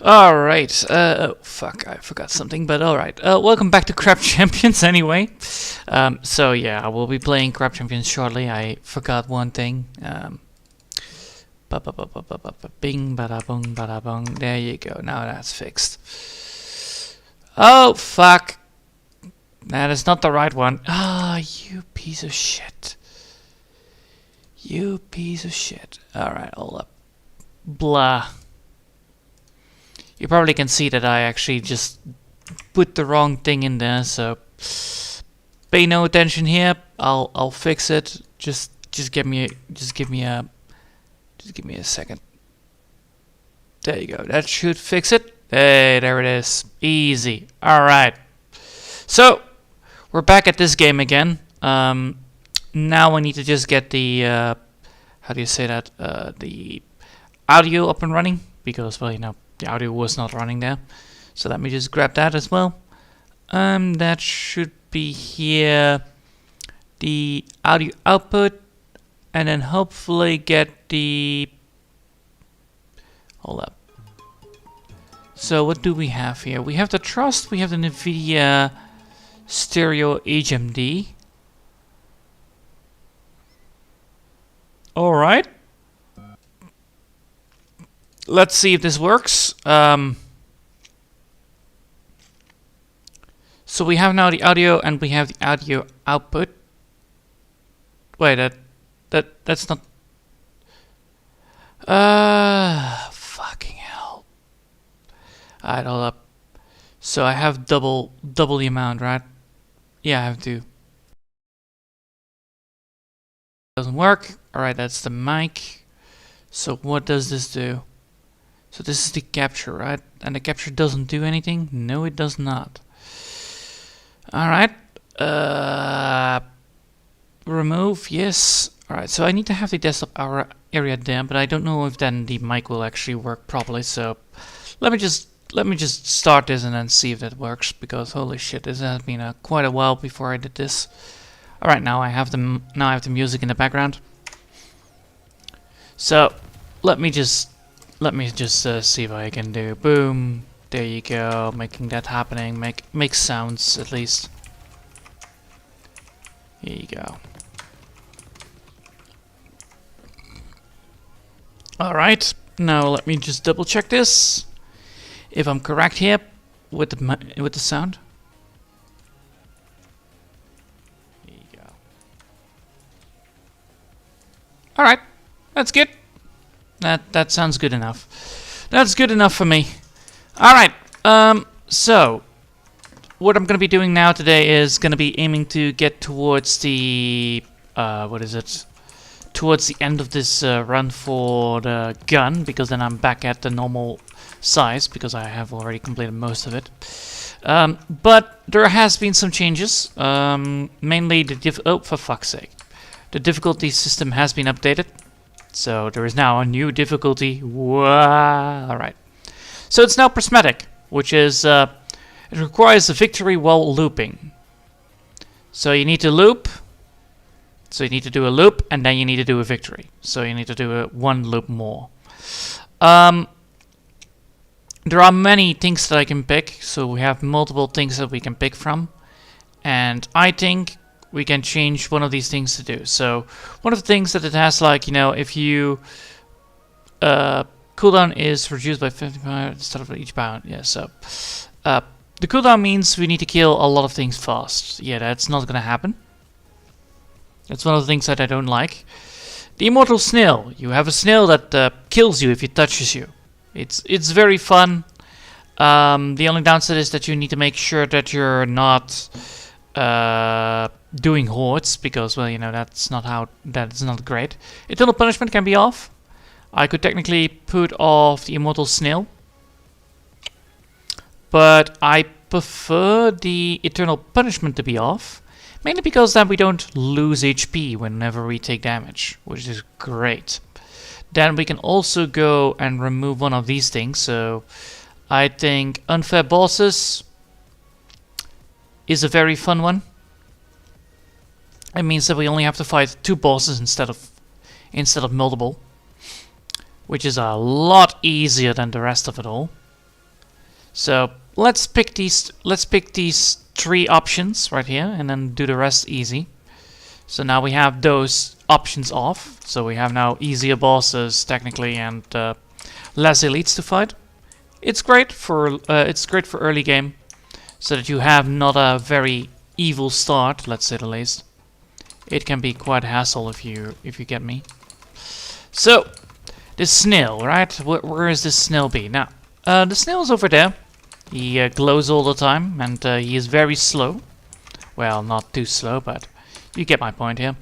Alright, oh fuck, I forgot something, but alright. Welcome back to Crab Champions anyway. So yeah, I will be playing Crab Champions shortly. I forgot one thing. Bing, bada bong, bada bong. There you go, now that's fixed. Oh fuck. That is not the right one. Ah, you piece of shit. You piece of shit. Alright, hold up. Blah. You probably can see that I actually just put the wrong thing in there, so pay no attention here. I'll fix it. Just give me a second. There you go. That should fix it. Hey, there it is. Easy. All right. So we're back at this game again. Now we need to just get the how do you say that? The audio up and running, because, well, you know, the audio was not running there. So let me just grab that as well. That should be here. The audio output, and then hopefully get the... Hold up. So what do we have here? We have the Trust, we have the NVIDIA Stereo HMD. Alright. Let's see if this works. So we have now the audio and we have the audio output. Wait, that's not... fucking hell. Alright, hold up. So I have double the amount, right? Yeah, I have to. Doesn't work. Alright, that's the mic. So what does this do? So this is the capture, right? And the capture doesn't do anything? No, it does not. Alright. Remove, yes. Alright, so I need to have the desktop area there, but I don't know if then the mic will actually work properly, so let me just start this and then see if that works, because holy shit, this has been quite a while before I did this. Alright, now I have the music in the background. So let me just see what I can do. Boom. There you go. Making that happening. Make sounds at least. Here you go. Alright. Now let me just double check this. If I'm correct here with the sound. Here you go. Alright. That's good. That sounds good enough. That's good enough for me. Alright, so what I'm going to be doing now today is going to be aiming to get towards the, towards the end of this run for the gun, because then I'm back at the normal size, because I have already completed most of it. But there has been some changes, mainly the oh, for fuck's sake. The difficulty system has been updated. So there is now a new difficulty. Wow. Alright. So it's now prismatic, which is, it requires a victory while looping. So you need to loop. So you need to do a loop, and then you need to do a victory. So you need to do one loop more. There are many things that I can pick. So we have multiple things that we can pick from. And I think we can change one of these things to do. So one of the things that it has, like, you know, if you cooldown is reduced by 55 at the start of each bound. Yeah, so the cooldown means we need to kill a lot of things fast. Yeah, that's not gonna happen. That's one of the things that I don't like. The immortal snail. You have a snail that kills you if it touches you. It's very fun. The only downside is that you need to make sure that you're not doing hordes, because, well, you know, that's not great. Eternal punishment can be off. I could technically put off the immortal snail, but I prefer the eternal punishment to be off, mainly because then we don't lose HP whenever we take damage, which is great. Then we can also go and remove one of these things. So I think unfair bosses is a very fun one. It means that we only have to fight 2 bosses instead of multiple, which is a lot easier than the rest of it all. So let's pick these 3 options right here, and then do the rest easy. So now we have those options off. So we have now easier bosses technically, and less elites to fight. It's great for early game, so that you have not a very evil start, let's say the least. It can be quite a hassle if you get me. So this snail, right? Where is this snail be? Now, the snail is over there. He glows all the time, and he is very slow. Well, not too slow, but you get my point here.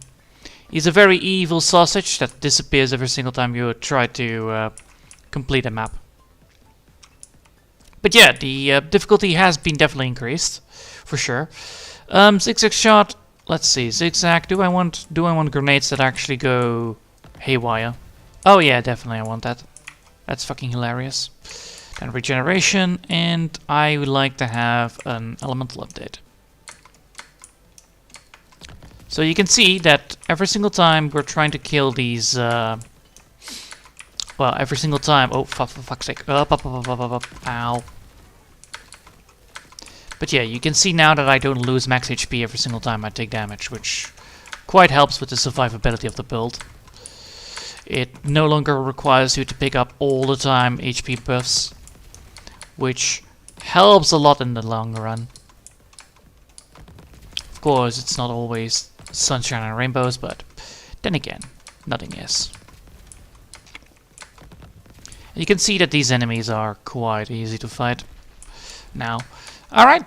He's a very evil sausage that disappears every single time you try to complete a map. But yeah, the difficulty has been definitely increased, for sure. Zigzag shot. Let's see, zigzag. Do I want grenades that actually go haywire? Oh yeah, definitely I want that. That's fucking hilarious. Then regeneration, and I would like to have an elemental update. So you can see that every single time we're trying to kill these, well, every single time. Oh, for fuck's sake! Up, ow! But yeah, you can see now that I don't lose max HP every single time I take damage, which quite helps with the survivability of the build. It no longer requires you to pick up all the time HP buffs, which helps a lot in the long run. Of course, it's not always sunshine and rainbows, but then again, nothing is. You can see that these enemies are quite easy to fight now. Alright,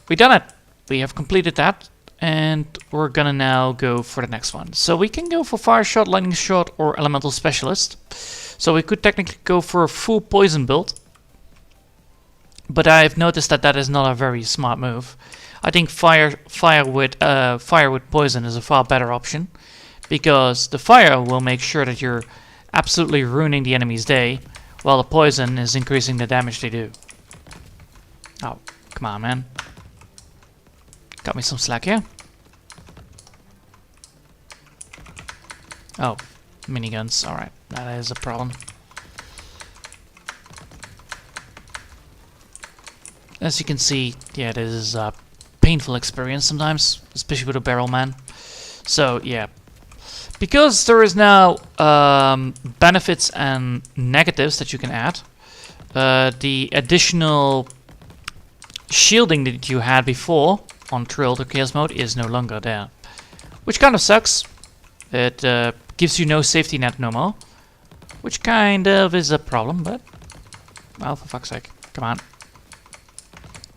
we done it. We have completed that, and we're gonna now go for the next one. So we can go for Fire Shot, Lightning Shot, or Elemental Specialist. So we could technically go for a full poison build, but I've noticed that that is not a very smart move. I think fire with poison is a far better option, because the fire will make sure that you're absolutely ruining the enemy's day, while the poison is increasing the damage they do. Oh, come on, man. Got me some slack here. Oh, miniguns. Alright, that is a problem. As you can see, yeah, this is a painful experience sometimes, especially with a barrel man. So, yeah. Because there is now benefits and negatives that you can add, the additional shielding that you had before on Trill or Chaos mode is no longer there, which kind of sucks. It gives you no safety net no more, which kind of is a problem, but well, for fuck's sake, come on.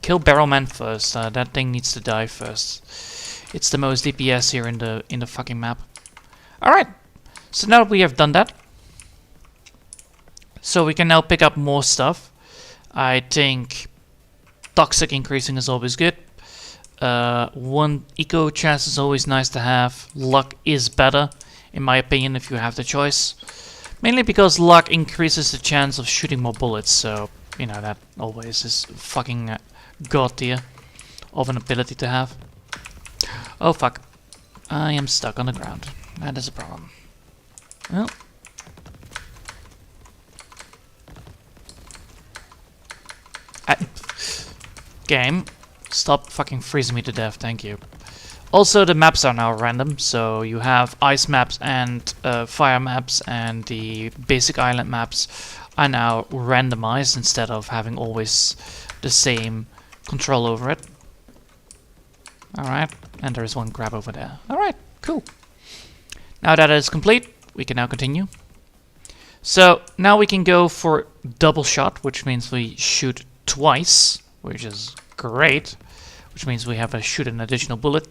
Kill Barrelman first. That thing needs to die first. It's the most DPS here in the fucking map. All right. So now that we have done that, so we can now pick up more stuff. I think toxic increasing is always good. One eco chest is always nice to have. Luck is better, in my opinion, if you have the choice. Mainly because luck increases the chance of shooting more bullets. So you know that always is fucking god tier of an ability to have. Oh fuck! I am stuck on the ground. That is a problem. Well. Game, stop fucking freezing me to death, thank you. Also, the maps are now random, so you have ice maps and fire maps, and the basic island maps are now randomized instead of having always the same control over it. Alright, and there is one grab over there. Alright, cool. Now that is complete, we can now continue. So, now we can go for double shot, which means we shoot twice, which is great, which means we have to shoot an additional bullet.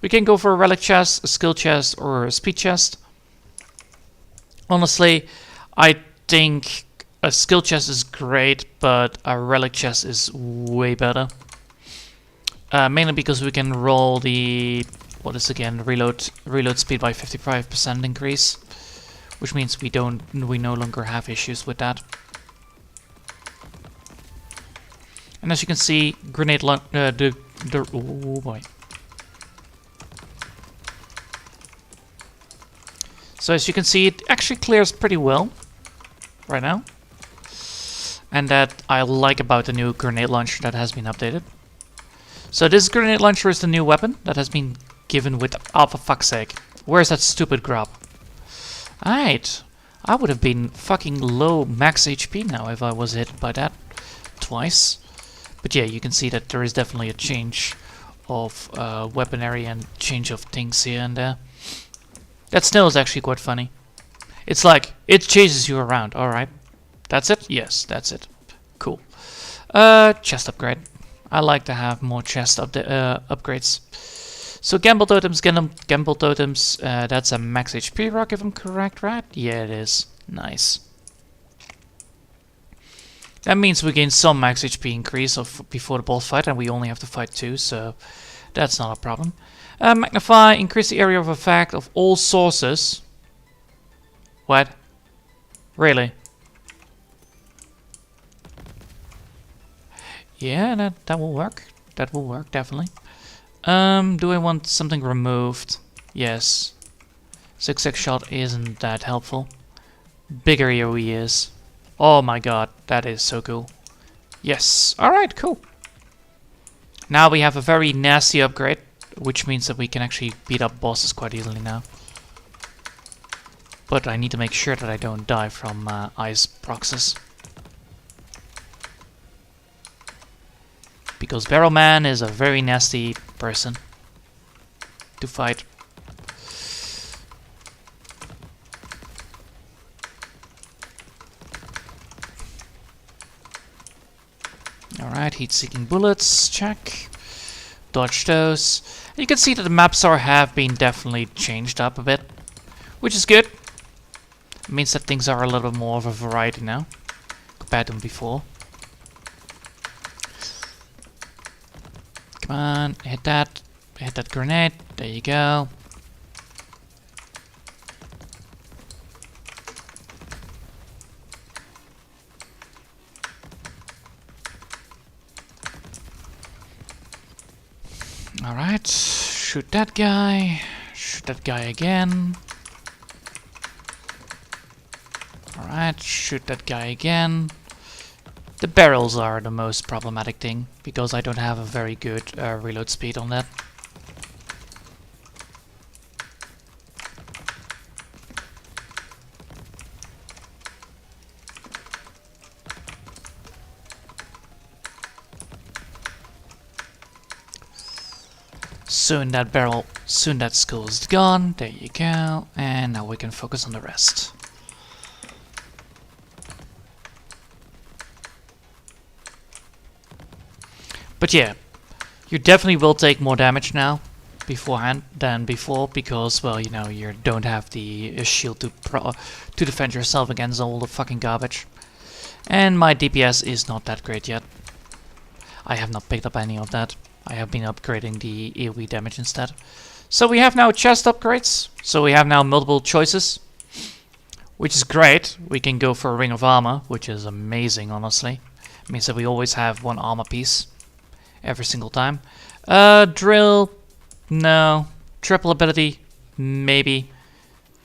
We can go for a relic chest, a skill chest, or a speed chest. Honestly, I think a skill chest is great, but a relic chest is way better. Mainly because we can roll the, what is again, reload speed by 55% increase, which means we no longer have issues with that. And as you can see, grenade oh boy. So as you can see, it actually clears pretty well right now. and that I like about the new grenade launcher that has been updated. So this grenade launcher is the new weapon that has been given with... Oh, for fuck's sake. Where's that stupid grub? Alright. I would have been fucking low max HP now if I was hit by that twice. But yeah, you can see that there is definitely a change of weaponry and change of things here and there. That still is actually quite funny. It's like, it chases you around. Alright. That's it? Yes, that's it. Cool. Chest upgrade. I like to have more chest upgrades. So gamble totems, gamble totems. That's a max HP rock if I'm correct, right? Yeah, it is. Nice. That means we gain some max HP increase before the boss fight, and we only have to fight 2, so that's not a problem. Magnify, increase the area of effect of all sources. What? Really? Yeah, that will work. That will work, definitely. Do I want something removed? Yes. Zigzag shot isn't that helpful. Bigger AoE is. Oh my god, that is so cool. Yes. Alright, cool. Now we have a very nasty upgrade, which means that we can actually beat up bosses quite easily now. But I need to make sure that I don't die from ice proxies. Because Barrel Man is a very nasty person to fight. Alright, heat-seeking bullets, check. Dodge those. You can see that the maps have been definitely changed up a bit, which is good. It means that things are a little more of a variety now, compared to before. Come on, hit that grenade, there you go. Alright, shoot that guy again. Alright, shoot that guy again. The barrels are the most problematic thing, because I don't have a very good reload speed on that. Soon that skull is gone, there you go, and now we can focus on the rest. But yeah, you definitely will take more damage now beforehand than before, because, well, you know, you don't have the shield to defend yourself against all the fucking garbage. And my DPS is not that great yet. I have not picked up any of that. I have been upgrading the AoE damage instead. So we have now chest upgrades. So we have now multiple choices, which is great. We can go for a ring of armor, which is amazing, honestly. It means that we always have one armor piece every single time. Drill, no. Triple ability, maybe.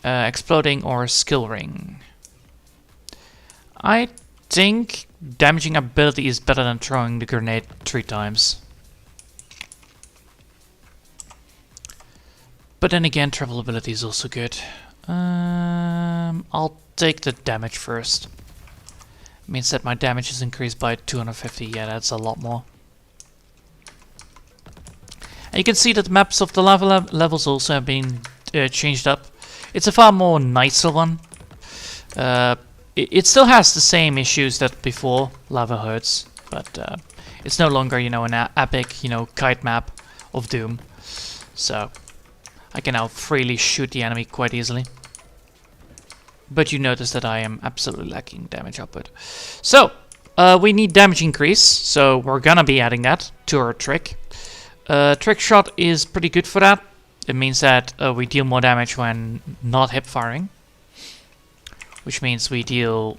Exploding or skill ring. I think damaging ability is better than throwing the grenade 3 times. But then again, triple ability is also good. I'll take the damage first. It means that my damage is increased by 250. Yeah, that's a lot more. And you can see that the maps of the lava levels also have been changed up. It's a far more nicer one. It still has the same issues that before, lava hurts, but it's no longer, you know, an epic, you know, kite map of doom. So I can now freely shoot the enemy quite easily. But you notice that I am absolutely lacking damage output. So we need damage increase, so we're gonna be adding that to our trick. Trick shot is pretty good for that. It means that we deal more damage when not hip firing. Which means we deal,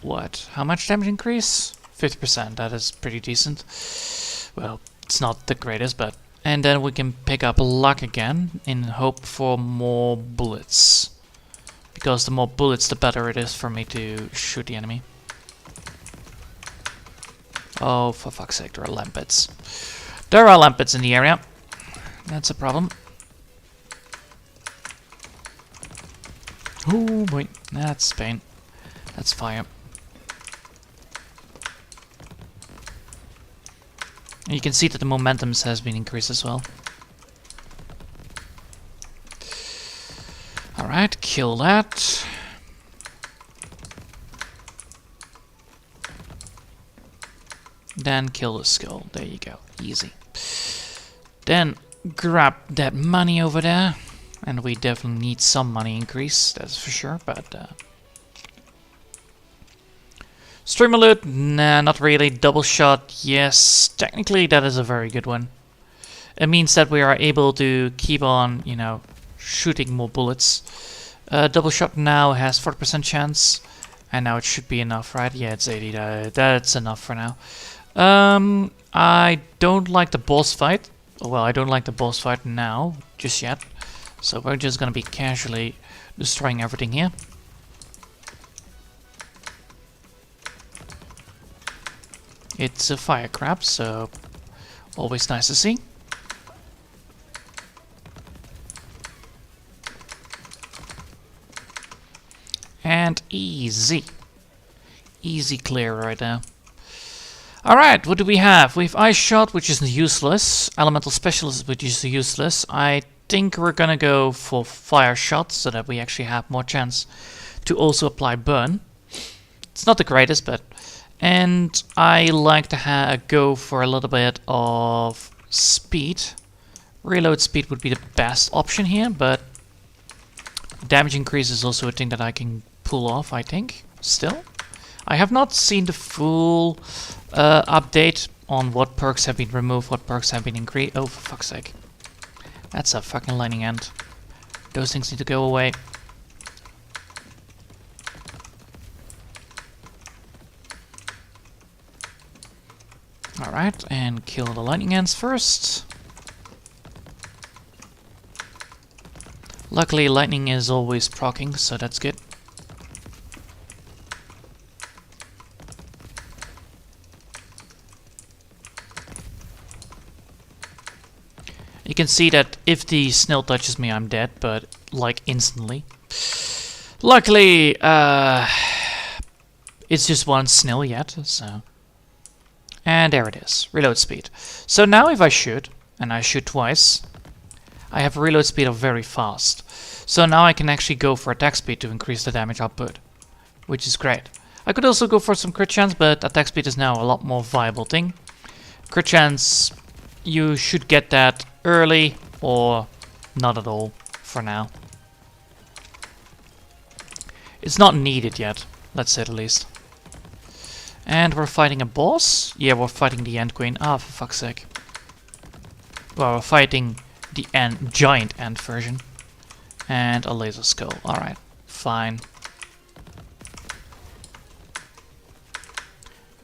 what? How much damage increase? 50%, that is pretty decent. Well, it's not the greatest, but... And then we can pick up luck again in hope for more bullets. Because the more bullets, the better it is for me to shoot the enemy. Oh, for fuck's sake, there are lampettes. There are lampettes in the area. That's a problem. Oh boy, that's pain. That's fire. And you can see that the momentum has been increased as well. Alright, kill that. Then kill the skull. There you go. Easy. Then grab that money over there. And we definitely need some money increase, that's for sure, but stream alert? Nah, not really. Double shot, yes. Technically that is a very good one. It means that we are able to keep on, you know, shooting more bullets. Double shot now has 40% chance. And now it should be enough, right? Yeah, it's 80. That's enough for now. I don't like the boss fight. Well, I don't like the boss fight now, just yet. So we're just gonna be casually destroying everything here. It's a fire crab, so always nice to see. And easy. Easy clear right now. Alright, what do we have? We have Ice Shot, which is useless. Elemental Specialist, which is useless. I think we're gonna go for Fire Shot, so that we actually have more chance to also apply Burn. It's not the greatest, but... And I like to go for a little bit of Speed. Reload Speed would be the best option here, but... Damage increase is also a thing that I can pull off, I think, still. I have not seen the full update on what perks have been removed, what perks have been increased. Oh, for fuck's sake. That's a fucking lightning end. Those things need to go away. Alright, and kill the lightning ends first. Luckily, lightning is always proccing, so that's good. You can see that if the snail touches me, I'm dead, but like instantly. Luckily, it's just one snail yet, so. And there it is, reload speed. So now if I shoot, and I shoot twice, I have a reload speed of very fast. So now I can actually go for attack speed to increase the damage output, which is great. I could also go for some crit chance, but attack speed is now a lot more viable thing. Crit chance, you should get that early or not at all for now. It's not needed yet, let's say the least. And we're fighting a boss? Yeah, we're fighting the Ant Queen. Ah, for fuck's sake. Well, we're fighting the giant ant version. And a laser skull. Alright, fine.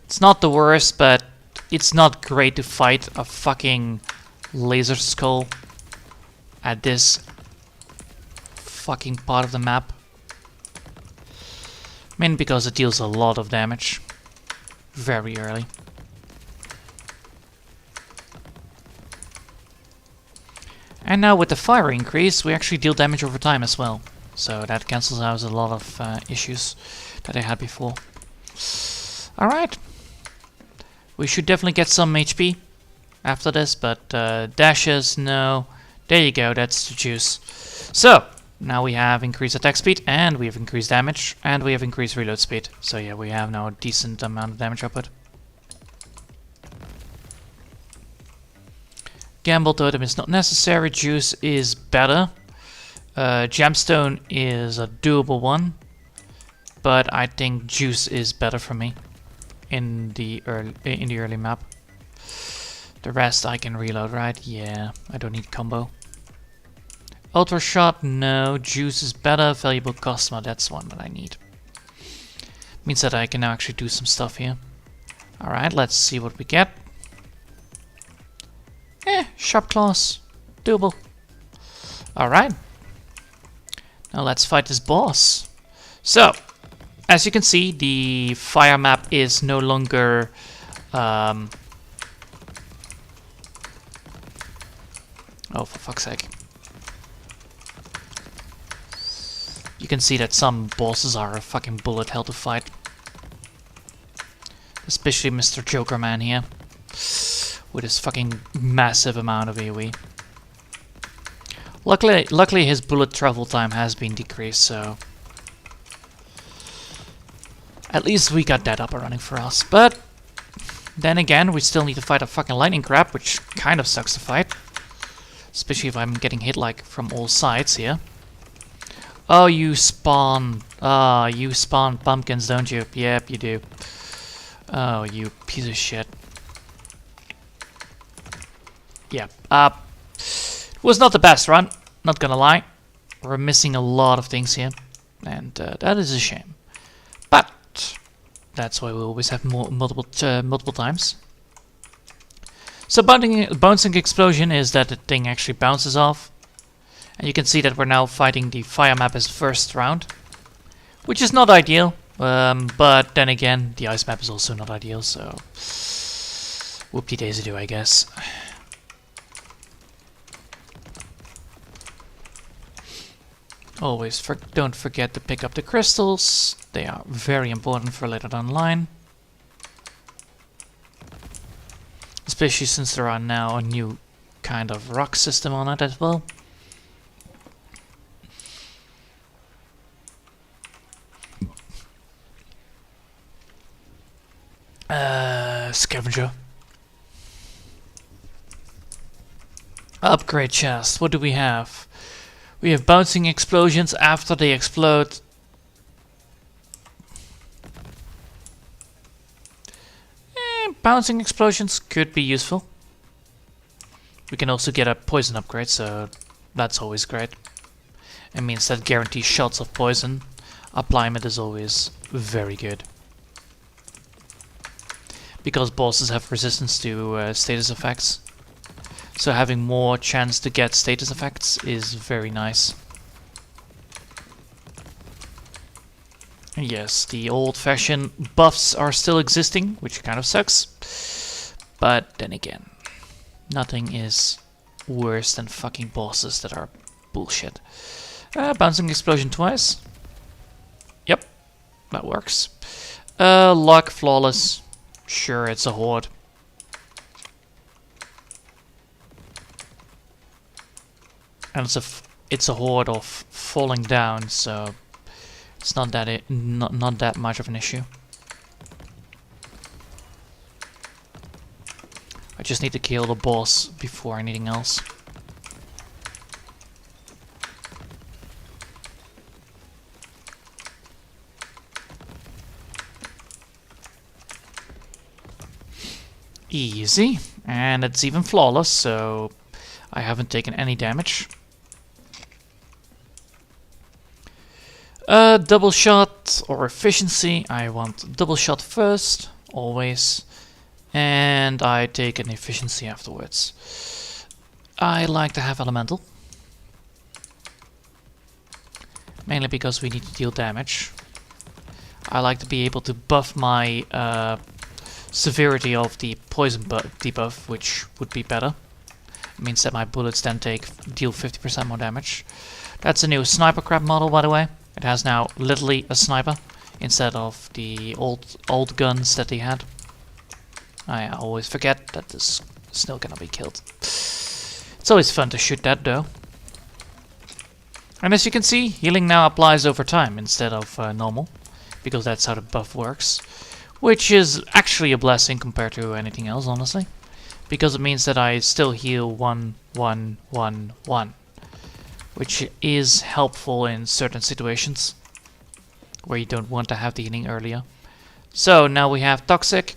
It's not the worst, but it's not great to fight a fucking laser skull at this fucking part of the map. Mainly because it deals a lot of damage very early. And now with the fire increase, we actually deal damage over time as well. So that cancels out a lot of issues that I had before. Alright. We should definitely get some HP after this, but dashes, no. There you go, that's the juice. So, now we have increased attack speed, and we have increased damage, and we have increased reload speed. So yeah, we have now a decent amount of damage output. Gamble totem is not necessary, juice is better. Gemstone is a doable one, but I think juice is better for me in the early map. The rest I can reload, right? Yeah, I don't need combo. Ultra shot, no. Juice is better. Valuable customer, that's one that I need. Means that I can now actually do some stuff here. Alright, let's see what we get. Sharp claws. Doable. Alright. Now let's fight this boss. So, as you can see, the fire map is no longer Oh, for fuck's sake. You can see that some bosses are a fucking bullet hell to fight. Especially Mr. Joker Man here. With his fucking massive amount of AoE. Luckily his bullet travel time has been decreased, so... At least we got that up and running for us. But... Then again, we still need to fight a fucking lightning crab, which kind of sucks to fight. Especially if I'm getting hit like from all sides here. Oh, you spawn... you spawn pumpkins, don't you? Yep, you do. Oh, you piece of shit. Yeah, it was not the best run, not gonna lie. We're missing a lot of things here, and that is a shame. But that's why we always have multiple times. So bouncing explosion is that the thing actually bounces off, and you can see that we're now fighting the fire map as first round, which is not ideal. But then again, the ice map is also not ideal, so whoop-de-daisy-do, I guess. Always don't forget to pick up the crystals. They are very important for later down the line. Especially since there are now a new kind of rock system on it as well. Scavenger. Upgrade chest. What do we have? We have bouncing explosions after they explode. Bouncing explosions could be useful. We can also get a poison upgrade, so that's always great. It means that guarantees shots of poison. Applyment is always very good. Because bosses have resistance to status effects. So having more chance to get status effects is very nice. Yes, the old-fashioned buffs are still existing, which kind of sucks. But then again, nothing is worse than fucking bosses that are bullshit. Bouncing explosion twice. Yep, that works. Luck, flawless. Sure, it's a horde. And it's a horde of falling down, so it's not that not that much of an issue. I just need to kill the boss before anything else. Easy, and it's even flawless, so I haven't taken any damage. Double shot or efficiency. I want double shot first, always, and I take an efficiency afterwards. I like to have elemental, mainly because we need to deal damage. I like to be able to buff my severity of the poison debuff, which would be better. It means that my bullets then deal 50% more damage. That's a new sniper crab model, by the way. It has now literally a sniper instead of the old guns that they had. I always forget that this still cannot be killed. It's always fun to shoot that though. And as you can see, healing now applies over time instead of normal, because that's how the buff works. Which is actually a blessing compared to anything else, honestly. Because it means that I still heal 1, 1, 1, 1. Which is helpful in certain situations where you don't want to have the healing earlier. So now we have Toxic.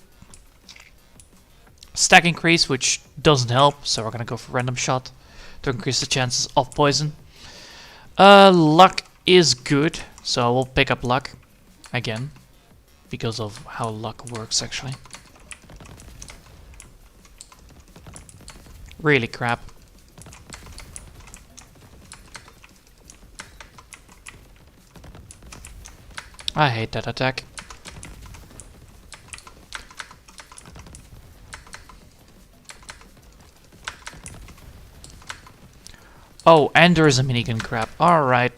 Stack increase, which doesn't help, so we're gonna go for Random Shot to increase the chances of poison. Luck is good, so I will pick up Luck again. Because of how luck works, actually. Really crap. I hate that attack. Oh, and there is a minigun crap. Alright.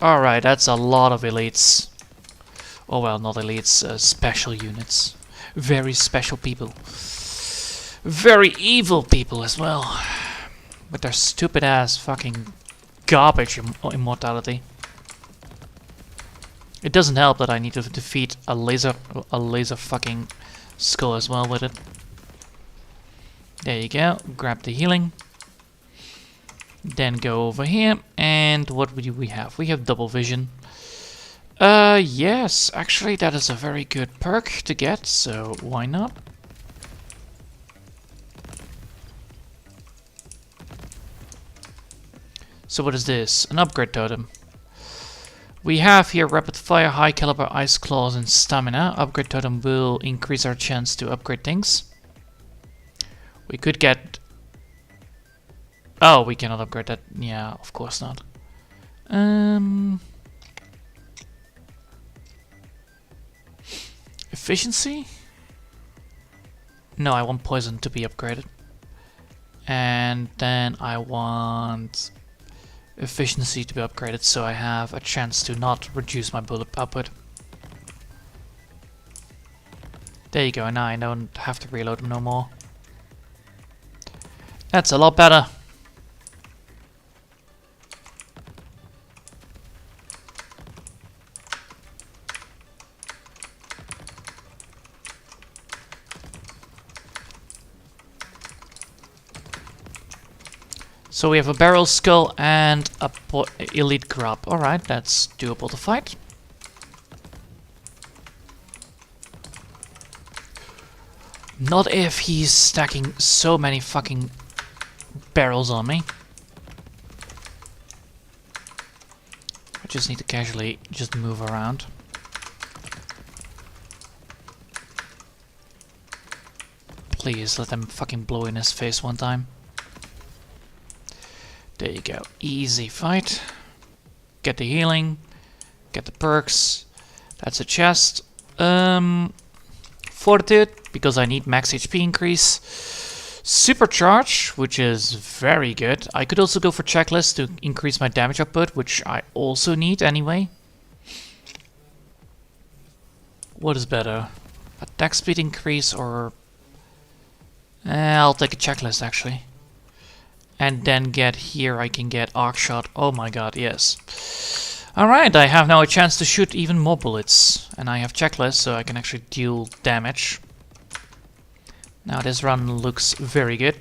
Alright, that's a lot of elites. Oh well, not elites, special units. Very special people. Very evil people as well. With their stupid ass fucking garbage immortality. It doesn't help that I need to defeat a laser fucking skull as well with it. There you go. Grab the healing. Then go over here, and what do we have? We have double vision. Yes, actually that is a very good perk to get, so why not? So what is this? An upgrade totem. We have here rapid fire, high caliber, ice claws, and stamina. Upgrade totem will increase our chance to upgrade things. We could get... Oh, we cannot upgrade that. Yeah, of course not. Efficiency? No, I want poison to be upgraded. And then I want efficiency to be upgraded so I have a chance to not reduce my bullet output. There you go, now I don't have to reload them no more. That's a lot better. So we have a barrel skull and a elite grub. Alright, that's doable to fight. Not if he's stacking so many fucking barrels on me. I just need to casually just move around. Please let them fucking blow in his face one time. There you go. Easy fight. Get the healing. Get the perks. That's a chest. Fortitude, because I need max HP increase. Supercharge, which is very good. I could also go for checklist to increase my damage output, which I also need anyway. What is better? Attack speed increase or... I'll take a checklist actually. And then get here, I can get arc shot. Oh my god, yes. Alright, I have now a chance to shoot even more bullets. And I have checklist, so I can actually deal damage. Now this run looks very good.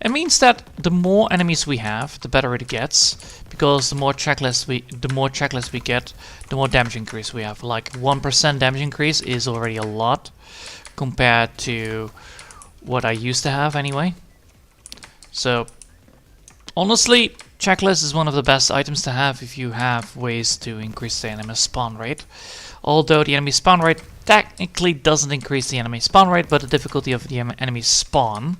It means that the more enemies we have, the better it gets. Because the more checklists we get, the more damage increase we have. Like 1% damage increase is already a lot compared to what I used to have anyway. So honestly, checklist is one of the best items to have if you have ways to increase the enemy spawn rate. Although the enemy spawn rate technically doesn't increase the enemy spawn rate, but the difficulty of the enemy spawn,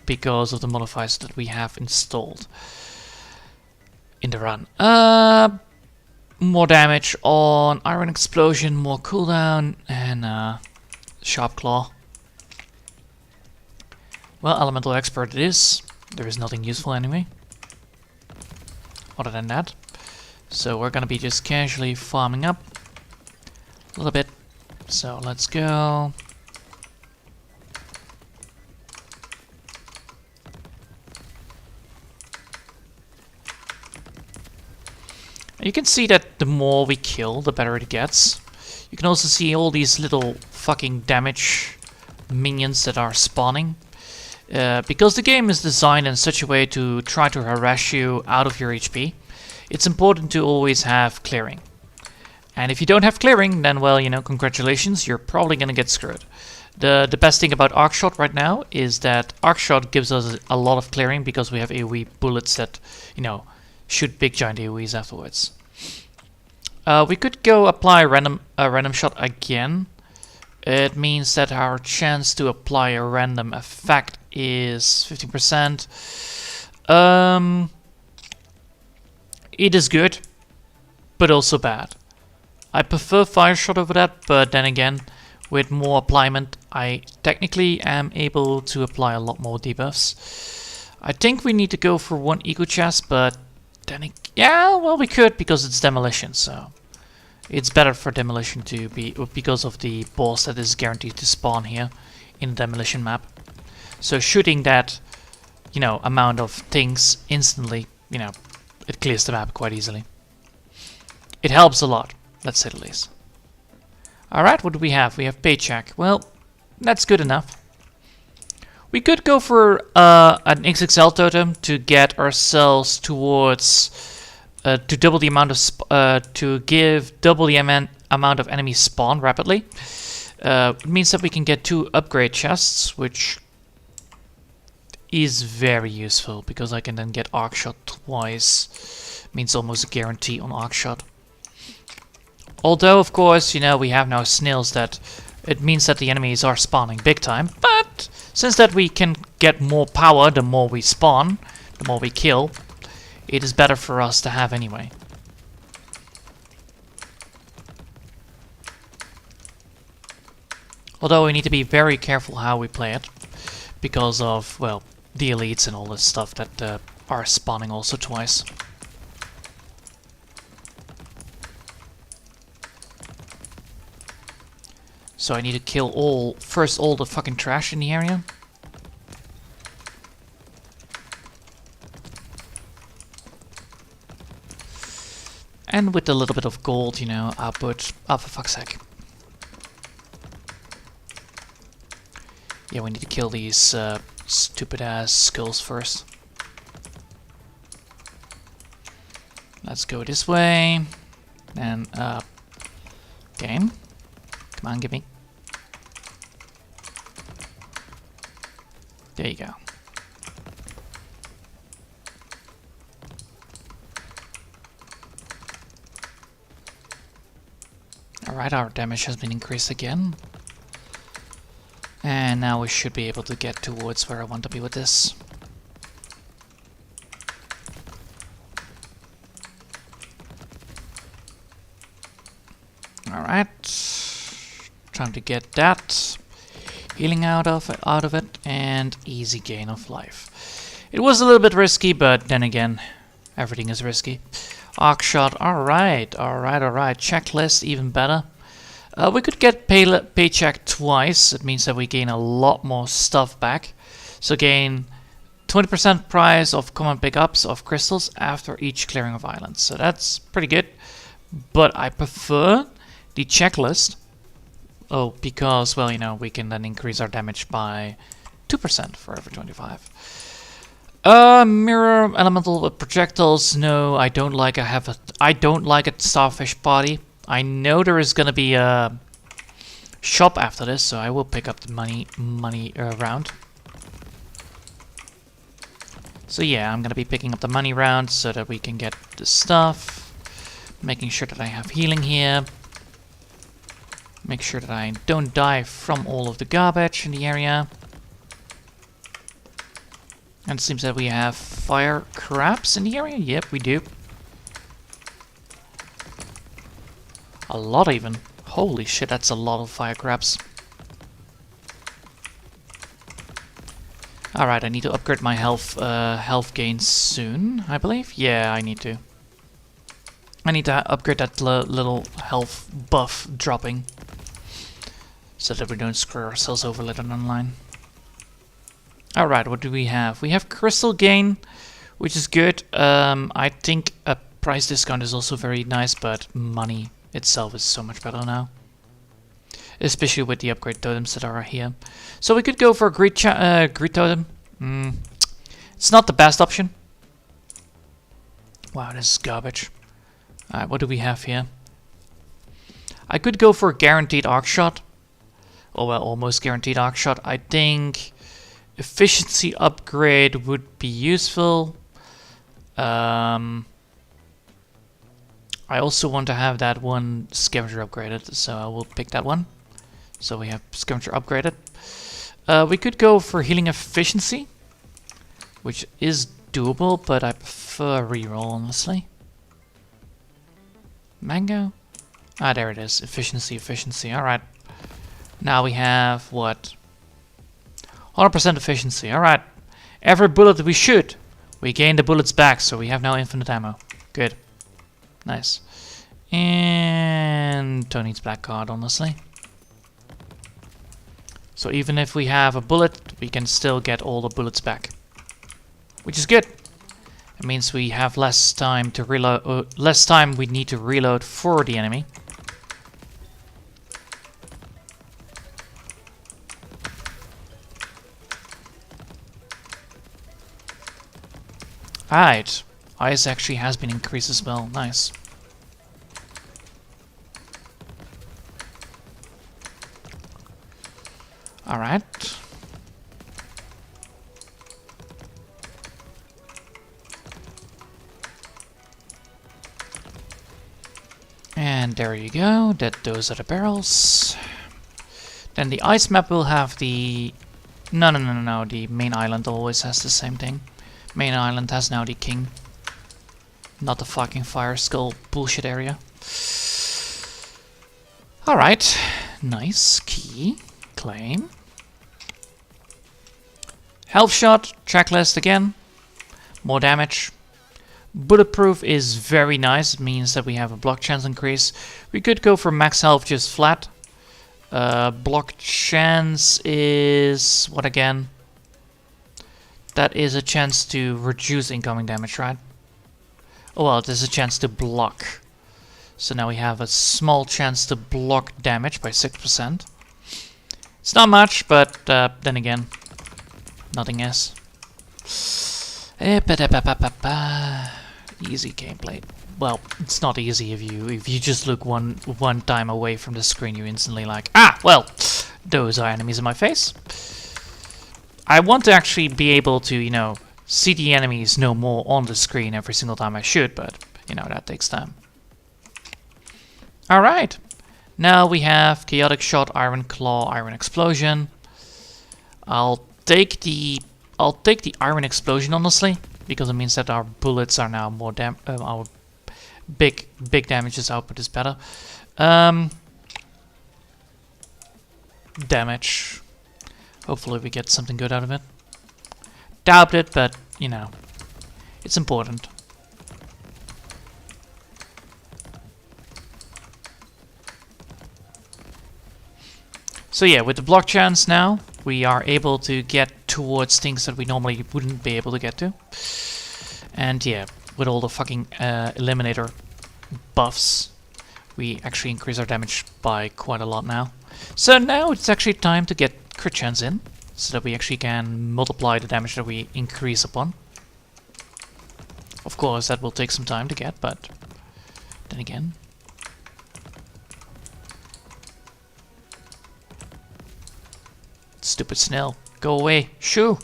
because of the modifiers that we have installed in the run. More damage on Iron Explosion, more cooldown, and Sharp Claw. Well, Elemental Expert it is. There is nothing useful anyway, other than that. So we're gonna be just casually farming up a little bit. So let's go. You can see that the more we kill, the better it gets. You can also see all these little fucking damage minions that are spawning. Because the game is designed in such a way to try to harass you out of your HP, it's important to always have clearing. And if you don't have clearing, then well, you know, congratulations, you're probably gonna get screwed. The best thing about Arc Shot right now is that Arc Shot gives us a lot of clearing because we have AoE bullets that, you know, shoot big giant AoEs afterwards. We could go apply random shot again. It means that our chance to apply a random effect is 15%. It is good, but also bad. I prefer fire shot over that, but then again, with more applyment, I technically am able to apply a lot more debuffs. I think we need to go for one eco chest, but Yeah, well, we could because it's demolition, so it's better for demolition to be because of the boss that is guaranteed to spawn here in the demolition map. So shooting that, you know, amount of things instantly, you know, it clears the map quite easily. It helps a lot, let's say the least. Alright, what do we have? We have paycheck. Well, that's good enough. We could go for an XXL totem to get ourselves towards to double the amount of to give double the amount of enemies spawn rapidly. It means that we can get 2 upgrade chests, which is very useful because I can then get arc shot twice. Means almost a guarantee on arc shot. Although, of course, you know, we have now snails that it means that the enemies are spawning big time. But since that we can get more power the more we spawn, the more we kill, it is better for us to have anyway. Although we need to be very careful how we play it, because of, well, the elites and all this stuff that are spawning also twice. So I need to kill first all the fucking trash in the area. And with a little bit of gold, you know, I'll put... Oh, for fuck's sake. Yeah, we need to kill these stupid-ass skulls first. Let's go this way. And up. Game. Come on, give me. There you go. Alright, our damage has been increased again. And now we should be able to get towards where I want to be with this. Alright. Time to get that healing out of it, and easy gain of life. It was a little bit risky, but then again, everything is risky. Arc shot, alright. Checklist, even better. We could get paycheck twice. It means that we gain a lot more stuff back. So gain 20% price of common pickups of crystals after each clearing of islands. So that's pretty good. But I prefer the checklist. Oh, because, well, you know, we can then increase our damage by 2% for every 25. Mirror elemental projectiles. No, I don't like. I don't like a starfish body. I know there is gonna be a shop after this, so I will pick up the money round. So yeah, I'm gonna be picking up the money round so that we can get the stuff. Making sure that I have healing here. Make sure that I don't die from all of the garbage in the area. And it seems that we have fire crabs in the area. Yep, we do. A lot even. Holy shit, that's a lot of fire crabs. Alright, I need to upgrade my health gain soon, I believe. Yeah, I need to. I need to upgrade that little health buff dropping. So that we don't screw ourselves over later online. Alright, what do we have? We have crystal gain, which is good. I think a price discount is also very nice, but money itself is so much better now. Especially with the upgrade totems that are here. So we could go for a greed totem. It's not the best option. Wow, this is garbage. Alright, what do we have here? I could go for a guaranteed arc shot. Oh well, almost guaranteed arc shot. I think efficiency upgrade would be useful. I also want to have that one scavenger upgraded, so I will pick that one. So we have scavenger upgraded. We could go for healing efficiency, which is doable, but I prefer reroll, honestly. Mango? Ah, there it is. Efficiency. Alright. Now we have, what? 100% efficiency. Alright. Every bullet we shoot, we gain the bullets back, so we have now infinite ammo. Good. Nice. And Tony's black card, honestly. So even if we have a bullet, we can still get all the bullets back. Which is good. It means we have less time to reload, less time we need to reload for the enemy. Alright. Ice actually has been increased as well. Nice. Alright. And there you go. Those are the barrels. Then the ice map will have the... No. The main island always has the same thing. Main island has now the king. Not the fucking fire skull bullshit area. Alright. Nice. Key. Claim. Health shot. Checklist again. More damage. Bulletproof is very nice. It means that we have a block chance increase. We could go for max health just flat. Block chance is... what again? That is a chance to reduce incoming damage, right? Oh well, there's a chance to block. So now we have a small chance to block damage by 6%. It's not much, but then again, nothing is. Easy gameplay. Well, it's not easy if you just look one time away from the screen, you instantly like, ah, well, those are enemies in my face. I want to actually be able to, you know, see the enemies no more on the screen every single time I shoot, but, you know, that takes time. Alright. Now we have Chaotic Shot, Iron Claw, Iron Explosion. I'll take the Iron Explosion, honestly, because it means that our bullets are now more our big damages output is better. Damage. Hopefully we get something good out of it. Doubt it, but, you know, it's important. So yeah, with the block chance now, we are able to get towards things that we normally wouldn't be able to get to. And yeah, with all the fucking eliminator buffs, we actually increase our damage by quite a lot now. So now it's actually time to get crit chance in, so that we actually can multiply the damage that we increase upon. Of course, that will take some time to get, but then again. Stupid snail. Go away. Shoo!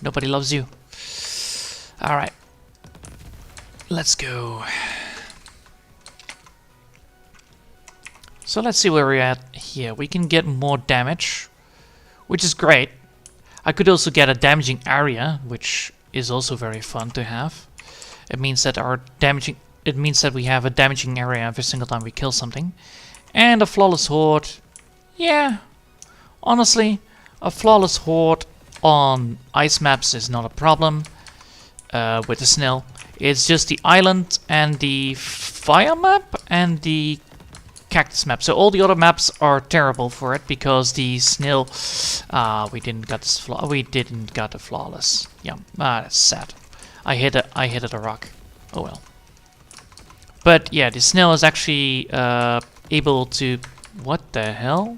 Nobody loves you. Alright. Let's go. So let's see where we're at here. We can get more damage, which is great. I could also get a damaging area, which is also very fun to have. It means that we have a damaging area every single time we kill something. And a flawless horde. Yeah. Honestly, a flawless horde on ice maps is not a problem with the snail. It's just the island and the fire map and the cactus map. So all the other maps are terrible for it because the snail. We didn't get the flawless. Yeah, that's sad. I hit a rock. Oh well. But yeah, the snail is actually able to. What the hell?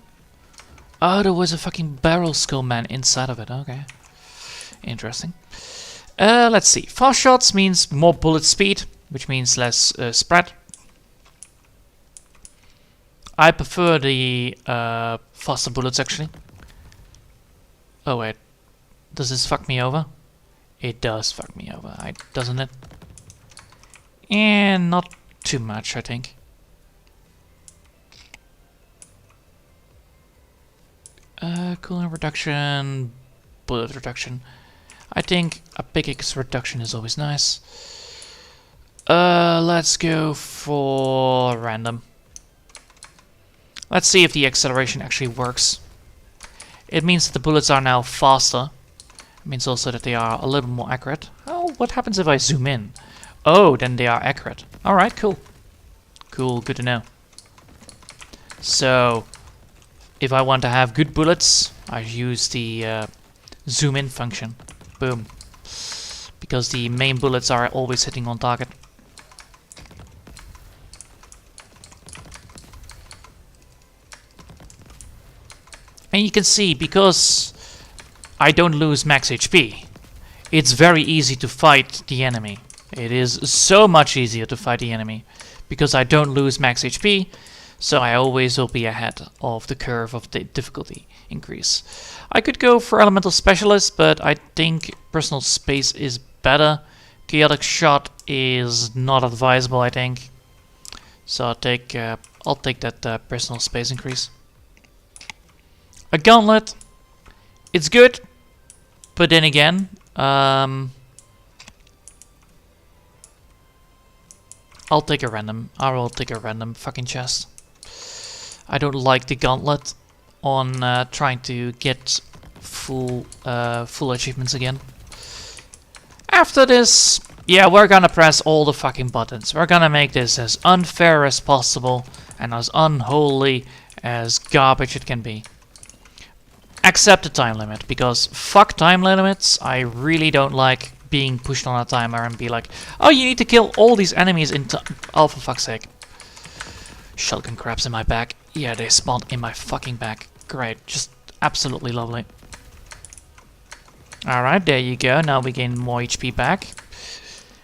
Oh, there was a fucking barrel skull man inside of it. Okay, interesting. Let's see. Fast shots means more bullet speed, which means less spread. I prefer the faster bullets, actually. Oh wait, does this fuck me over? It does fuck me over, doesn't it? And not too much, I think. Coolant reduction, bullet reduction. I think a pickaxe reduction is always nice. Let's go for random. Let's see if the acceleration actually works. It means that the bullets are now faster. It means also that they are a little more accurate. Oh, what happens if I zoom in? Oh, then they are accurate. Alright, cool. Cool, good to know. So, if I want to have good bullets, I use the zoom in function. Boom. Because the main bullets are always hitting on target. And you can see, because I don't lose max HP, it's very easy to fight the enemy. It is so much easier to fight the enemy, because I don't lose max HP, so I always will be ahead of the curve of the difficulty increase. I could go for Elemental Specialist, but I think Personal Space is better. Chaotic Shot is not advisable, I think. So I'll take that Personal Space increase. A Gauntlet, it's good, but then again, I'll take a random. I will take a random fucking chest. I don't like the Gauntlet on trying to get full achievements again. After this, yeah, we're gonna press all the fucking buttons. We're gonna make this as unfair as possible and as unholy as garbage it can be. Except the time limit, because fuck time limits. I really don't like being pushed on a timer and be like, oh, you need to kill all these enemies in oh, for fuck's sake. Shotgun crabs in my back. Yeah, they spawned in my fucking back. Great, just absolutely lovely. Alright, there you go. Now we gain more HP back.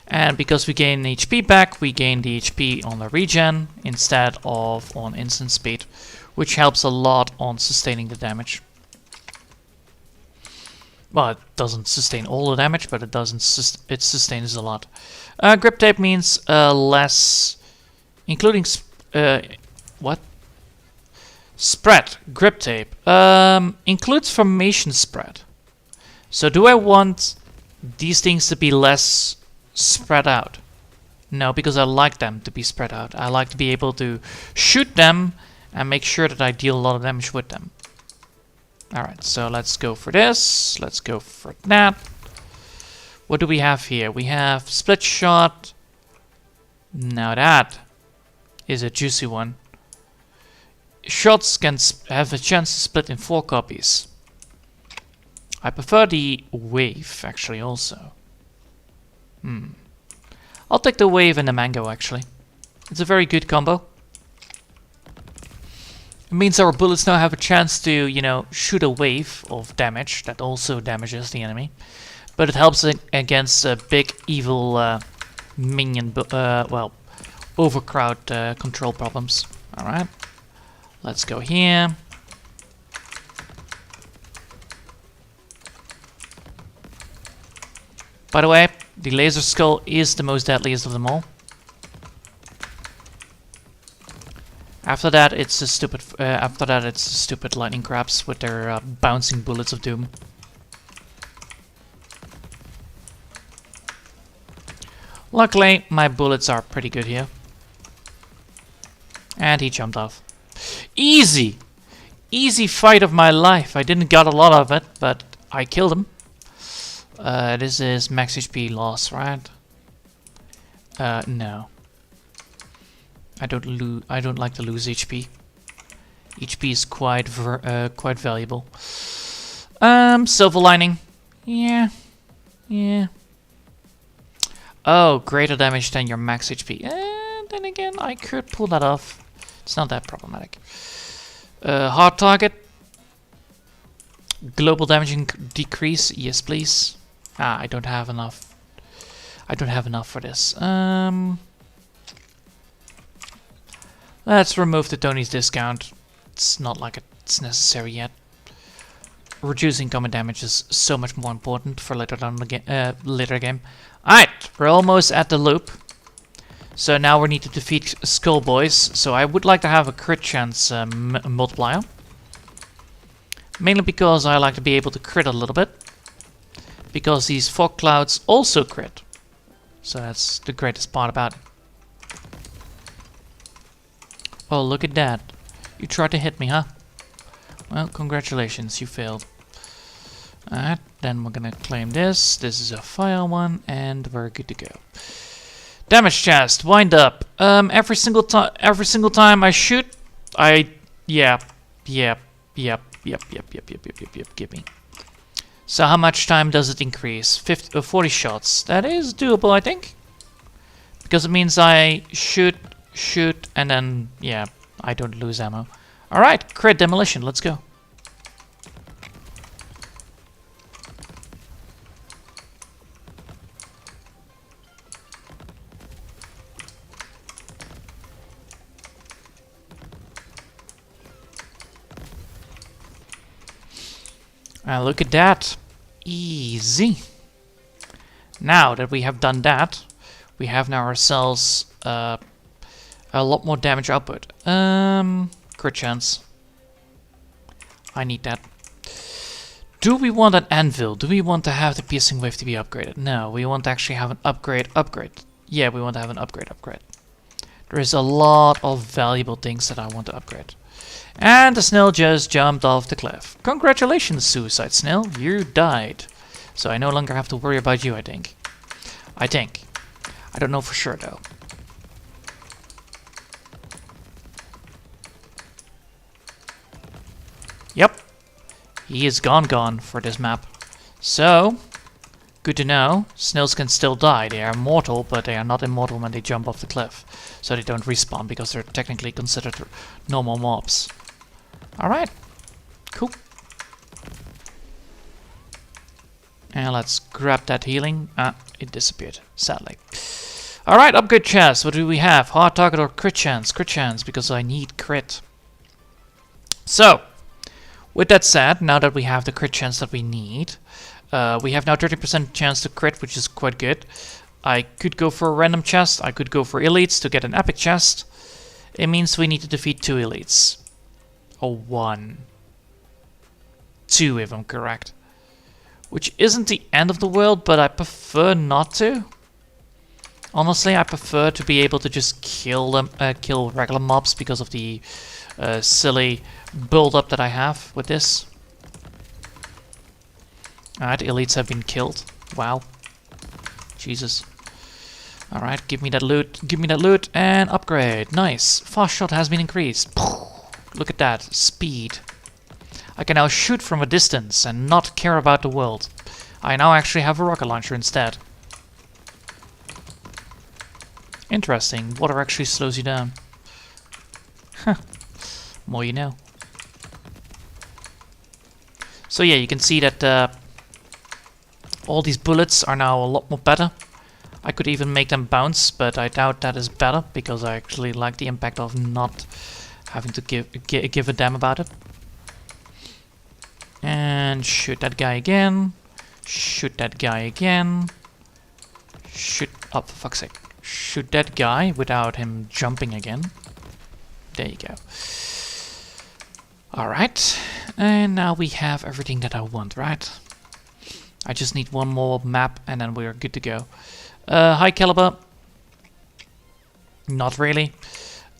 And because we gain HP back, we gain the HP on the regen instead of on instant speed, which helps a lot on sustaining the damage. Well, it doesn't sustain all the damage, but it doesn't. It sustains a lot. Grip tape means less, including what? Spread. Grip tape includes formation spread. So do I want these things to be less spread out? No, because I like them to be spread out. I like to be able to shoot them and make sure that I deal a lot of damage with them. Alright, so let's go for this. Let's go for that. What do we have here? We have split shot. Now that is a juicy one. Shots can have a chance to split in 4 copies. I prefer the wave, actually, also. I'll take the wave and the mango, actually. It's a very good combo. It means our bullets now have a chance to, you know, shoot a wave of damage that also damages the enemy. But it helps against big evil minion, well, overcrowd control problems. Alright, let's go here. By the way, the laser skull is the most deadliest of them all. After that, it's the stupid lightning crabs with their bouncing bullets of doom. Luckily, my bullets are pretty good here. And he jumped off. Easy! Easy fight of my life. I didn't get a lot of it, but I killed him. This is max HP loss, right? No. I don't like to lose HP. HP is quite valuable. Silver lining. Yeah. Oh, greater damage than your max HP. Then again, I could pull that off. It's not that problematic. Hard target. Global damage decrease. Yes, please. I don't have enough. I don't have enough for this. Let's remove the Tony's discount. It's not like it's necessary yet. Reducing combat damage is so much more important for later down the later game. Alright, we're almost at the loop. So now we need to defeat Skull Boys. So I would like to have a crit chance multiplier. Mainly because I like to be able to crit a little bit. Because these fog clouds also crit. So that's the greatest part about it. Oh, look at that. You tried to hit me, huh? Well, congratulations, you failed. Alright, then we're gonna claim this. This is a fire one, and we're good to go. Damage chest, wind up. Every single time I shoot, yep, give me. So how much time does it increase? 40 shots. That is doable, I think. Because it means I shoot, and then, yeah, I don't lose ammo. Alright, crit demolition, let's go. Look at that. Easy. Now that we have done that, we have now ourselves a lot more damage output. Crit chance. I need that. Do we want an anvil? Do we want to have the piercing wave to be upgraded? No, we want to actually have an upgrade. Yeah, we want to have an upgrade. There is a lot of valuable things that I want to upgrade. And the snail just jumped off the cliff. Congratulations, Suicide Snail. You died. So I no longer have to worry about you, I think. I don't know for sure, though. Yep. He is gone for this map. So, good to know. Snails can still die. They are immortal, but they are not immortal when they jump off the cliff. So they don't respawn because they're technically considered normal mobs. Alright. Cool. And let's grab that healing. It disappeared, sadly. Alright, upgrade chest. What do we have? Hard target or crit chance? Crit chance, because I need crit. So, with that said, now that we have the crit chance that we need, we have now 30% chance to crit, which is quite good. I could go for a random chest. I could go for elites to get an epic chest. It means we need to defeat 2 elites. Or 1. 2, if I'm correct. Which isn't the end of the world, but I prefer not to. Honestly, I prefer to be able to just kill them, kill regular mobs because of the silly build-up that I have with this. Alright, elites have been killed. Wow. Jesus. Alright, give me that loot, and upgrade. Nice. Fast shot has been increased. Look at that. Speed. I can now shoot from a distance and not care about the world. I now actually have a rocket launcher instead. Interesting. Water actually slows you down. Huh. More you know. So yeah, you can see that all these bullets are now a lot more better. I could even make them bounce, but I doubt that is better because I actually like the impact of not having to give a damn about it. And shoot that guy again. Shoot that guy again. Shoot, oh for fuck's sake. Shoot that guy without him jumping again. There you go. Alright. And now we have everything that I want, right? I just need one more map and then we're good to go. High caliber. Not really.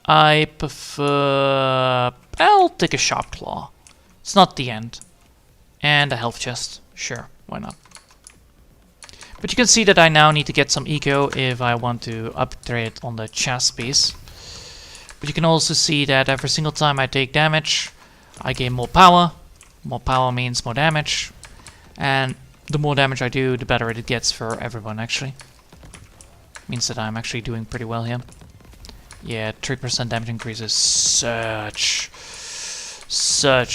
I prefer... I'll take a sharp claw. It's not the end. And a health chest. Sure, why not? But you can see that I now need to get some eco if I want to upgrade on the chest piece. But you can also see that every single time I take damage, I gain more power. More power means more damage. And the more damage I do, the better it gets for everyone, actually. Means that I'm actually doing pretty well here. Yeah, 3% damage increase is such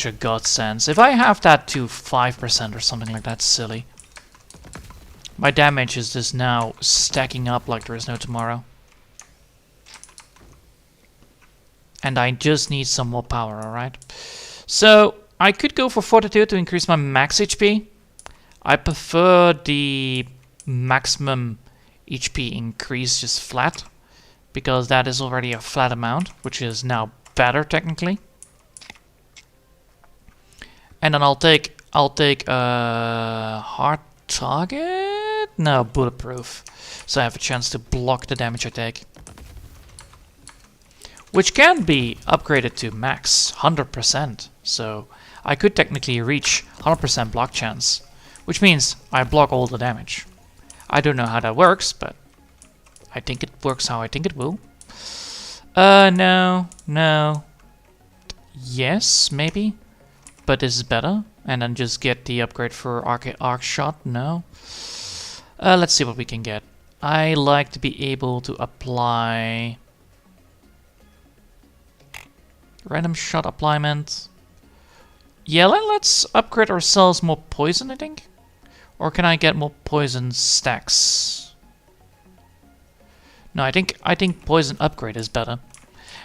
a godsend. If I have that to 5% or something like that, silly. My damage is just now stacking up like there is no tomorrow. And I just need some more power, alright? So, I could go for Fortitude to increase my max HP. I prefer the maximum HP increase just flat. Because that is already a flat amount, which is now better technically. And then I'll take hard target? No, bulletproof. So I have a chance to block the damage I take. Which can be upgraded to max 100%. So I could technically reach 100% block chance. Which means I block all the damage. I don't know how that works, but I think it works how I think it will. No. Yes, maybe. But this is better. And then just get the upgrade for arc shot. No. Let's see what we can get. I like to be able to apply random shot applyment. Yeah, let's upgrade ourselves more poison, I think. Or can I get more poison stacks? No, I think poison upgrade is better.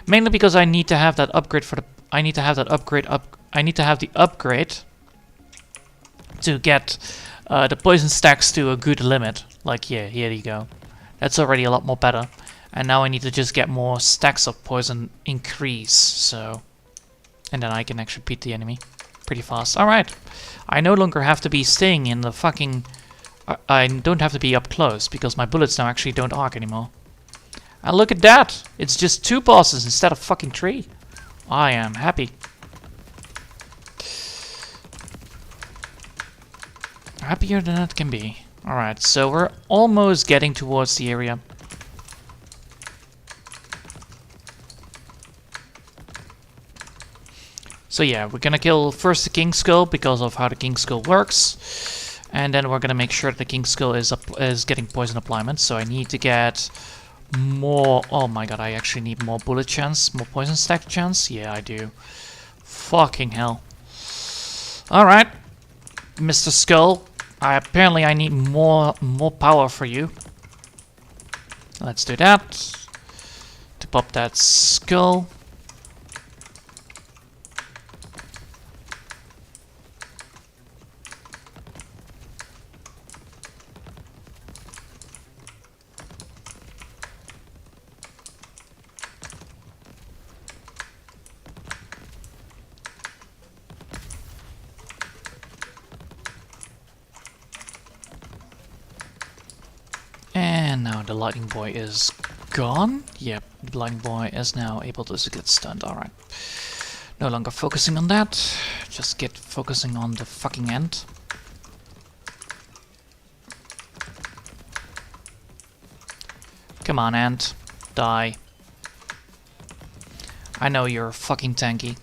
Mainly because I need to have that upgrade for the I need to have the upgrade to get the poison stacks to a good limit. Like, yeah, here you go. That's already a lot more better. And now I need to just get more stacks of poison increase, so... And then I can actually beat the enemy pretty fast. Alright. I no longer have to be staying in the fucking... I don't have to be up close, because my bullets now actually don't arc anymore. And look at that! It's just 2 bosses instead of fucking 3. I am happy. Happier than it can be. Alright, so we're almost getting towards the area. So yeah, we're gonna kill first the King Skull because of how the King Skull works. And then we're gonna make sure that the King Skull is getting poison applyment. So I need to get more... Oh my god, I actually need more bullet chance, more poison stack chance. Yeah, I do. Fucking hell. Alright, Mr. Skull. Apparently I need more power for you. Let's do that. To pop that skull. And now the lightning boy is gone. Yep, the lightning boy is now able to get stunned. Alright. No longer focusing on that. Just get focusing on the fucking end. Come on, ant. Die. I know you're fucking tanky,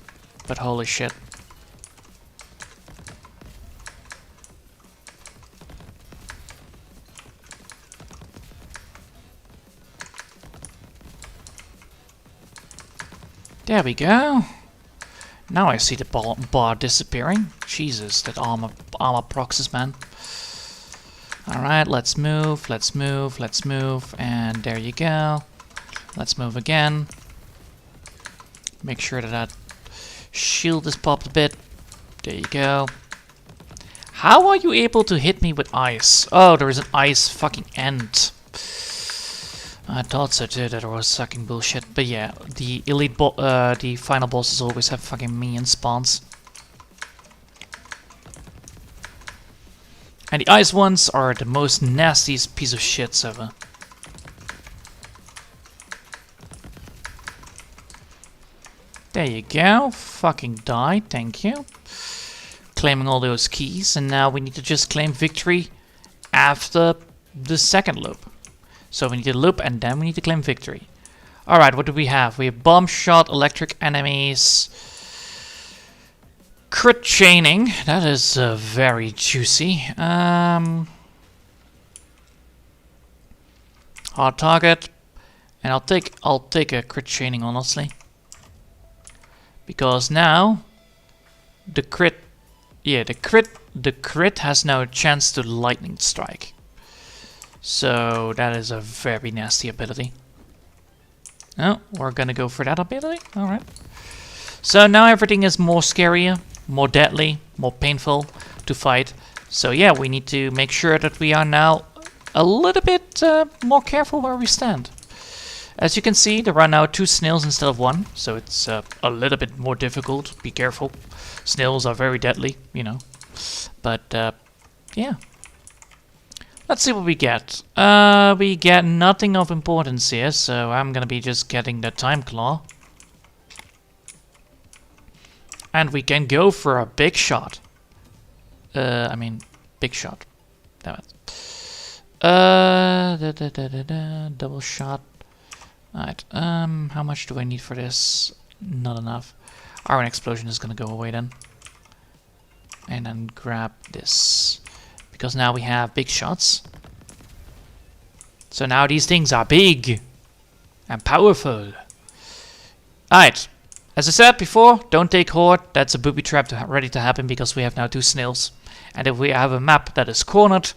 but holy shit. There we go. Now I see the bar disappearing. Jesus, that armor proxies, man. Alright, let's move, and there you go. Let's move again. Make sure that that shield is popped a bit. There you go. How are you able to hit me with ice? Oh, there is an ice fucking end. I thought so too, that it was sucking bullshit. But yeah, the the final bosses always have fucking minion spawns. And the ice ones are the most nastiest piece of shit ever. There you go. Fucking die, thank you. Claiming all those keys, and now we need to just claim victory after the second loop. So we need to loop and then we need to claim victory. Alright, what do we have? We have bomb shot, electric enemies, crit chaining. That is very juicy. Hard target. And I'll take a crit chaining, honestly. Because now the crit has now a chance to lightning strike. So that is a very nasty ability. Oh, we're gonna go for that ability? Alright. So now everything is more scarier, more deadly, more painful to fight. So yeah, we need to make sure that we are now a little bit more careful where we stand. As you can see, there are now 2 snails instead of 1, so it's a little bit more difficult. Be careful. Snails are very deadly, you know. But yeah. Let's see what we get. We get nothing of importance here, so I'm gonna be just getting the time claw. And we can go for a big shot. Big shot. Damn it. Double shot. Alright, how much do I need for this? Not enough. Iron explosion is gonna go away then. And then grab this. Because now we have big shots. So now these things are big and powerful. Alright. As I said before, don't take Horde. That's a booby trap ready to happen because we have now 2 snails. And if we have a map that is cornered,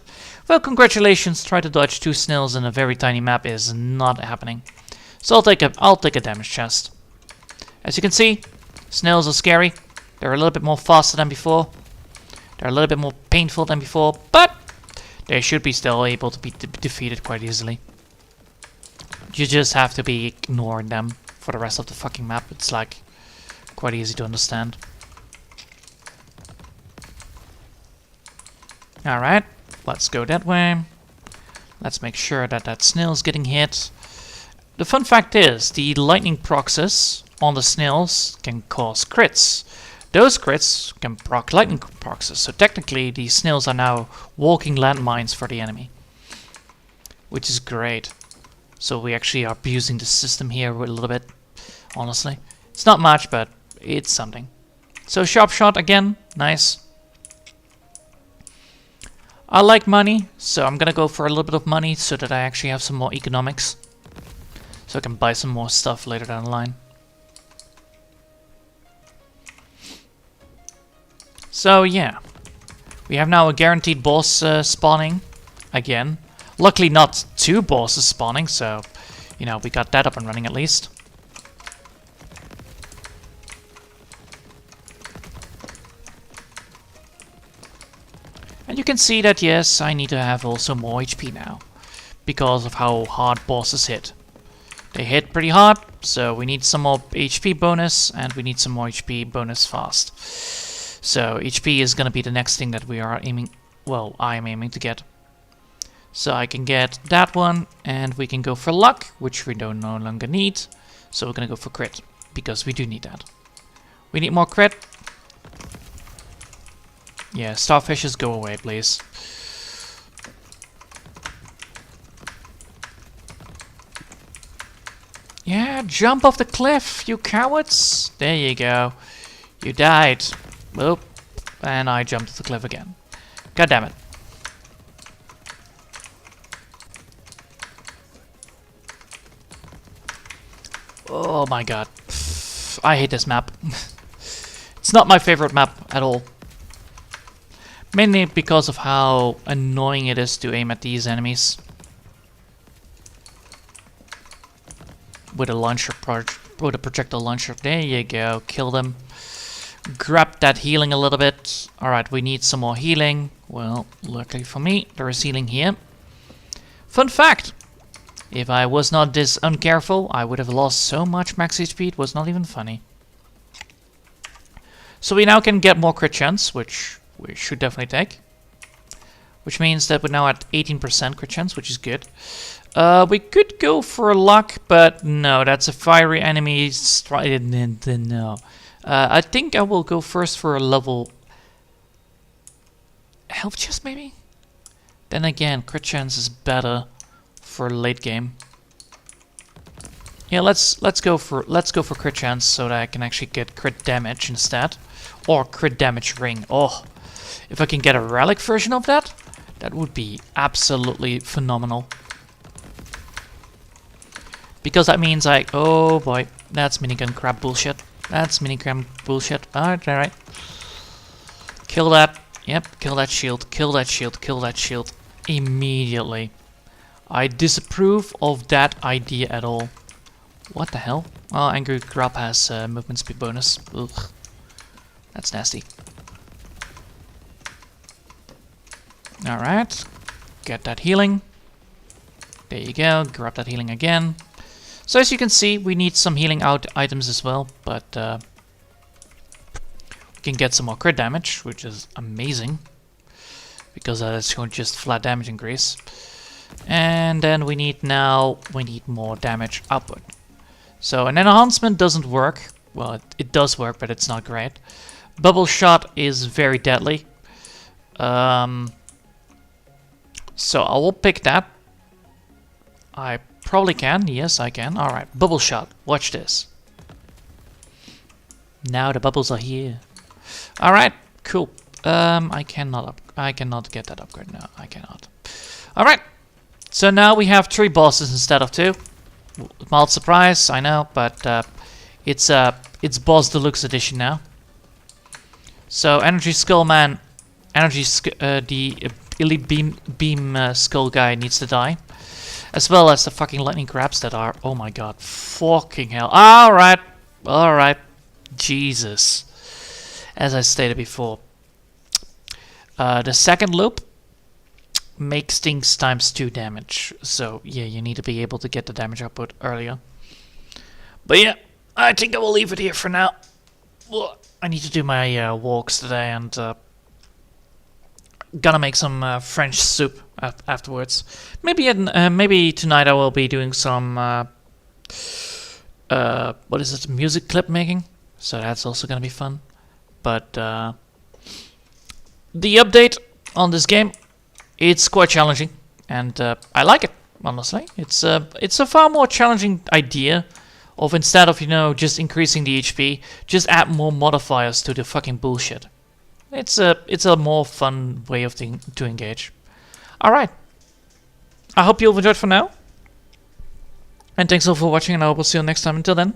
well, congratulations. Try to dodge 2 snails in a very tiny map is not happening. So I'll take a damage chest. As you can see, snails are scary. They're a little bit more faster than before. They're a little bit more painful than before, but they should be still able to be defeated quite easily. You just have to be ignoring them for the rest of the fucking map. It's like quite easy to understand. Alright, let's go that way. Let's make sure that that snail's getting hit. The fun fact is, the lightning procs on the snails can cause crits. Those crits can proc lightning procs, so technically these snails are now walking landmines for the enemy. Which is great. So we actually are abusing the system here a little bit, honestly. It's not much, but it's something. So sharp shot again, nice. I like money, so I'm gonna go for a little bit of money so that I actually have some more economics. So I can buy some more stuff later down the line. So yeah, we have now a guaranteed boss spawning again. Luckily not 2 bosses spawning, so you know, we got that up and running at least. And you can see that yes, I need to have also more HP now, because of how hard bosses hit. They hit pretty hard, so we need some more HP bonus, and we need some more HP bonus fast. So HP is gonna be the next thing that we are aiming, well, I am aiming to get. So I can get that one, and we can go for luck, which we don't no longer need. So we're gonna go for crit, because we do need that. We need more crit. Yeah, starfishes, go away, please. Yeah, jump off the cliff, you cowards! There you go. You died. Oop. And I jumped off the cliff again. God damn it. Oh my god. I hate this map. It's not my favorite map at all. Mainly because of how annoying it is to aim at these enemies. With a launcher, with a projectile launcher. There you go, kill them. Grab that healing a little bit. Alright, we need some more healing. Well, luckily for me, there is healing here. Fun fact! If I was not this uncareful, I would have lost so much max HP, it was not even funny. So we now can get more crit chance, which we should definitely take. Which means that we're now at 18% crit chance, which is good. We could go for luck, but no, that's a fiery enemy. No. I think I will go first for a level health chest, maybe. Then again, crit chance is better for late game. Yeah, let's go for crit chance so that I can actually get crit damage instead, or crit damage ring. Oh, if I can get a relic version of that, that would be absolutely phenomenal. Because that means oh boy, that's minigun crap bullshit. That's minigun bullshit. Alright, alright. Kill that. Yep, kill that shield. Kill that shield. Kill that shield. Immediately. I disapprove of that idea at all. What the hell? Oh, Angry Grub has movement speed bonus. Ugh. That's nasty. Alright. Get that healing. There you go. Grab that healing again. So as you can see, we need some healing out items as well, but we can get some more crit damage, which is amazing, because that's just flat damage increase. And then we need more damage output. So an enhancement doesn't work. Well, it does work, but it's not great. Bubble shot is very deadly. So I will pick that. I probably can. Yes, I can. Alright, bubble shot. Watch this. Now the bubbles are here. Alright, cool. I cannot get that upgrade. No, I cannot. Alright. So now we have 3 bosses instead of 2. Mild surprise, I know, but it's boss deluxe edition now. So Energy Skull Man, the elite beam skull guy needs to die, as well as the fucking lightning crabs that are, oh my god, fucking hell. Alright, Jesus. As I stated before, the second loop makes things times 2 damage. So yeah, you need to be able to get the damage output earlier. But yeah, I think I will leave it here for now. I need to do my walks today, and gonna make some French soup afterwards. Maybe tonight I will be doing some what is it? Music clip making. So that's also gonna be fun. But the update on this game, it's quite challenging, and I like it, honestly. It's a far more challenging idea of, instead of, you know, just increasing the HP, just add more modifiers to the fucking bullshit. It's a more fun way of to engage. Alright. I hope you've enjoyed for now. And thanks all for watching, and I hope we'll see you next time. Until then,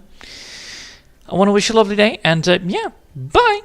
I want to wish you a lovely day, and yeah, bye!